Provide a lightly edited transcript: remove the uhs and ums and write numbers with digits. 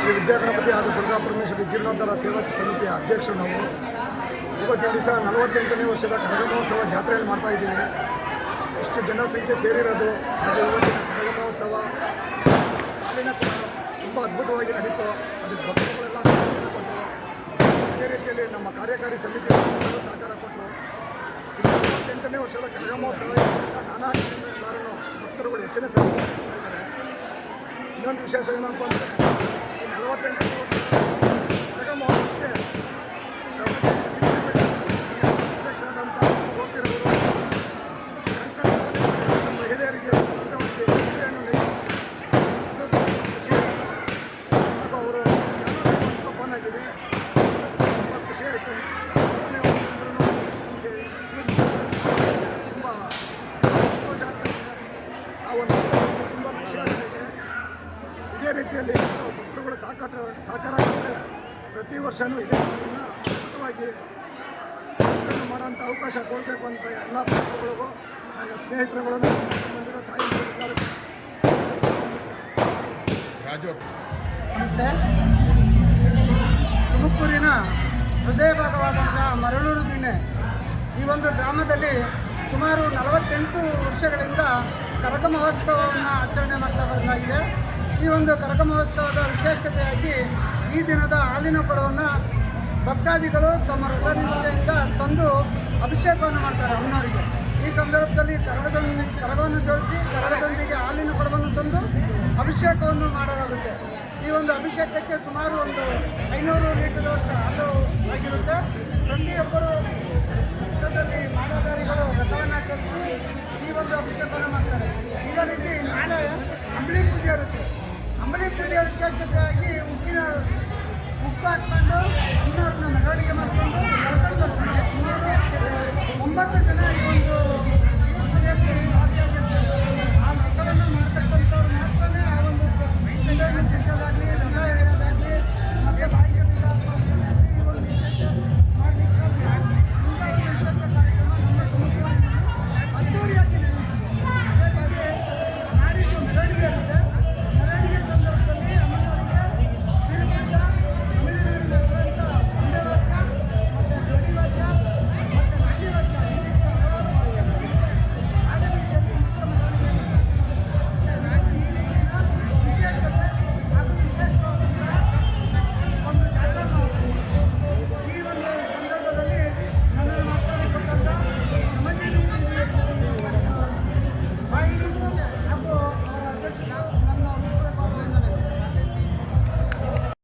ಶ್ರೀ ವಿದ್ಯಾಗಣಪತಿ ಹಾಗೂ ದುರ್ಗಾಪರಮೇಶ್ವರಿ ಜೀರ್ಣೋದ್ಧಾರ ಸೇವಾ ಸಮಿತಿಯ ಅಧ್ಯಕ್ಷರು ನಾವು. ಇವತ್ತಿನ ದಿವಸ 48ನೇ ವರ್ಷದ ಕರಗ ಮಹೋತ್ಸವ ಜಾತ್ರೆಯನ್ನು ಮಾಡ್ತಾಯಿದ್ದೀವಿ. ಇಷ್ಟು ಜನಸಂಖ್ಯೆ ಸೇರಿರೋದು ಹಾಗೂ ಇವತ್ತಿನ ಕರಗ ಮಹೋತ್ಸವ ಅಲ್ಲಿನ ತುಂಬ ಅದ್ಭುತವಾಗಿ ನಡೀತು. ಅದಕ್ಕೆ ಭಕ್ತರುಗಳೆಲ್ಲ ಸಹಕಾರ ಕೊಟ್ಟರು. ಅದೇ ರೀತಿಯಲ್ಲಿ ನಮ್ಮ ಕಾರ್ಯಕಾರಿ ಸಮಿತಿ ಸಹಕಾರ ಕೊಟ್ಟರು. 48ನೇ ವರ್ಷದ ಕರಗ ಮಹೋತ್ಸವ ನಾನಾ ಎಲ್ಲರೂ ಭಕ್ತರುಗಳು ಹೆಚ್ಚಿನ ಸಂಖ್ಯೆ ಇದ್ದಾರೆ. ಇನ್ನೊಂದು ವಿಶೇಷ ಏನಪ್ಪ ಅಂದರೆ ಈ 48ನೇ ವರ್ಷದ ಕರಗ ಮಹೋತ್ಸವಕ್ಕೆ ಅಧ್ಯಕ್ಷರಾದಂಥ ಗೋಪಿರವರು ಮಹಿಳೆಯರಿಗೆ ಉಚಿತವಾಗಿ ಸೇವೆಯನ್ನು ನೀಡಿ ಖುಷಿ ಹಾಗೂ ಅವರು ಚಾನಲ್ ಓಪನ್ ಆಗಿದೆ. ತುಂಬ ಖುಷಿ ಆಯಿತು. ನಮಗೆ ತುಂಬ ಸಂತೋಷ ಆಗ್ತದೆ. ಆ ಒಂದು ತುಂಬ ಖುಷಿ ಆಗ್ತಾಯಿದೆ. ಇದೇ ರೀತಿಯಲ್ಲಿ ಭಕ್ತರುಗಳು ಸಹಕಾರ ಕೊಟ್ಟರೆ ಪ್ರತಿ ವರ್ಷವೂ ಇದೇ ಇನ್ನೂ ಅದ್ಭುತವಾಗಿ ಮಾಡೋಂಥ ಅವಕಾಶ ಕೊಡಬೇಕು ಅಂತ ಎಲ್ಲ ಭಕ್ತರುಗಳಿಗೂ ನನ್ನ ಸ್ನೇಹಿತರುಗಳು ಬಂದಿರೋ ತಾಯಿ ನಮಸ್ತೆ. ತುಮಕೂರಿನ ಹೃದಯ ಭಾಗವಾದಂಥ ಮರಳೂರು ದಿಣ್ಣೆ ಈ ಒಂದು ಗ್ರಾಮದಲ್ಲಿ ಸುಮಾರು 48 ವರ್ಷಗಳಿಂದ ಕರಗ ಮಹೋತ್ಸವವನ್ನು ಆಚರಣೆ ಮಾಡ್ತಾ ಬರಲಾಗಿದೆ. ಈ ಒಂದು ಕರಗ ಮಹೋತ್ಸವದ ವಿಶೇಷತೆಯಾಗಿ ಈ ದಿನದ ಹಾಲಿನ ಕೊಡವನ್ನು ಭಕ್ತಾದಿಗಳು ತಮ್ಮ ಹೃದಯನಿಷ್ಠೆಯಿಂದ ತಂದು ಅಭಿಷೇಕವನ್ನು ಮಾಡ್ತಾರೆ ಅಮ್ಮನವರಿಗೆ. ಈ ಸಂದರ್ಭದಲ್ಲಿ ಕರಗವನ್ನು ಜೋಡಿಸಿ ಕರಗದೊಂದಿಗೆ ಹಾಲಿನ ಕೊಡವನ್ನು ತಂದು ಅಭಿಷೇಕವನ್ನು ಮಾಡಲಾಗುತ್ತೆ. ಈ ಒಂದು ಅಭಿಷೇಕಕ್ಕೆ ಸುಮಾರು ಒಂದು 500 ಲೀಟರ್ಗಳಷ್ಟು ಹಾಲು ಆಗಿರುತ್ತೆ. ಪ್ರತಿಯೊಬ್ಬರು ರಥದಲ್ಲಿ ಮಾಲಾಧಾರಿಗಳು ರಥವನ್ನು ಆಚರಿಸಿ ಈ ಒಂದು ಅಭಿಷೇಕವನ್ನು ಮಾಡ್ತಾರೆ. ಇದೇ ರೀತಿ ನಾಳೆ ಅಂಬಲಿ ಪೂಜೆ ಇರುತ್ತೆ. ಅಂಬಲಿ ಪೂಜೆಯ ವಿಶೇಷತೆಯಾಗಿ ಉಕ್ಕು ಹಾಕ್ಕೊಂಡು ಇನ್ನೋರನ್ನ ಮೆರವಣಿಗೆ ಮಾಡಿಕೊಂಡು ಕಳ್ಕೊಂಡು ಬರ್ತಾರೆ. ಸುಮಾರು 9 ಜನ ಈ ಒಂದು ರಥದಲ್ಲಿ ಭಾಗಿಯಾಗಿರ್ತಾರೆ. ಆ ರಥವನ್ನು ಮಾಡ್ತಕ್ಕಂಥವ್ರು ಮಾತ್ರನೇ ಆ ಒಂದು ಹಂಚಲಾಗಲಿ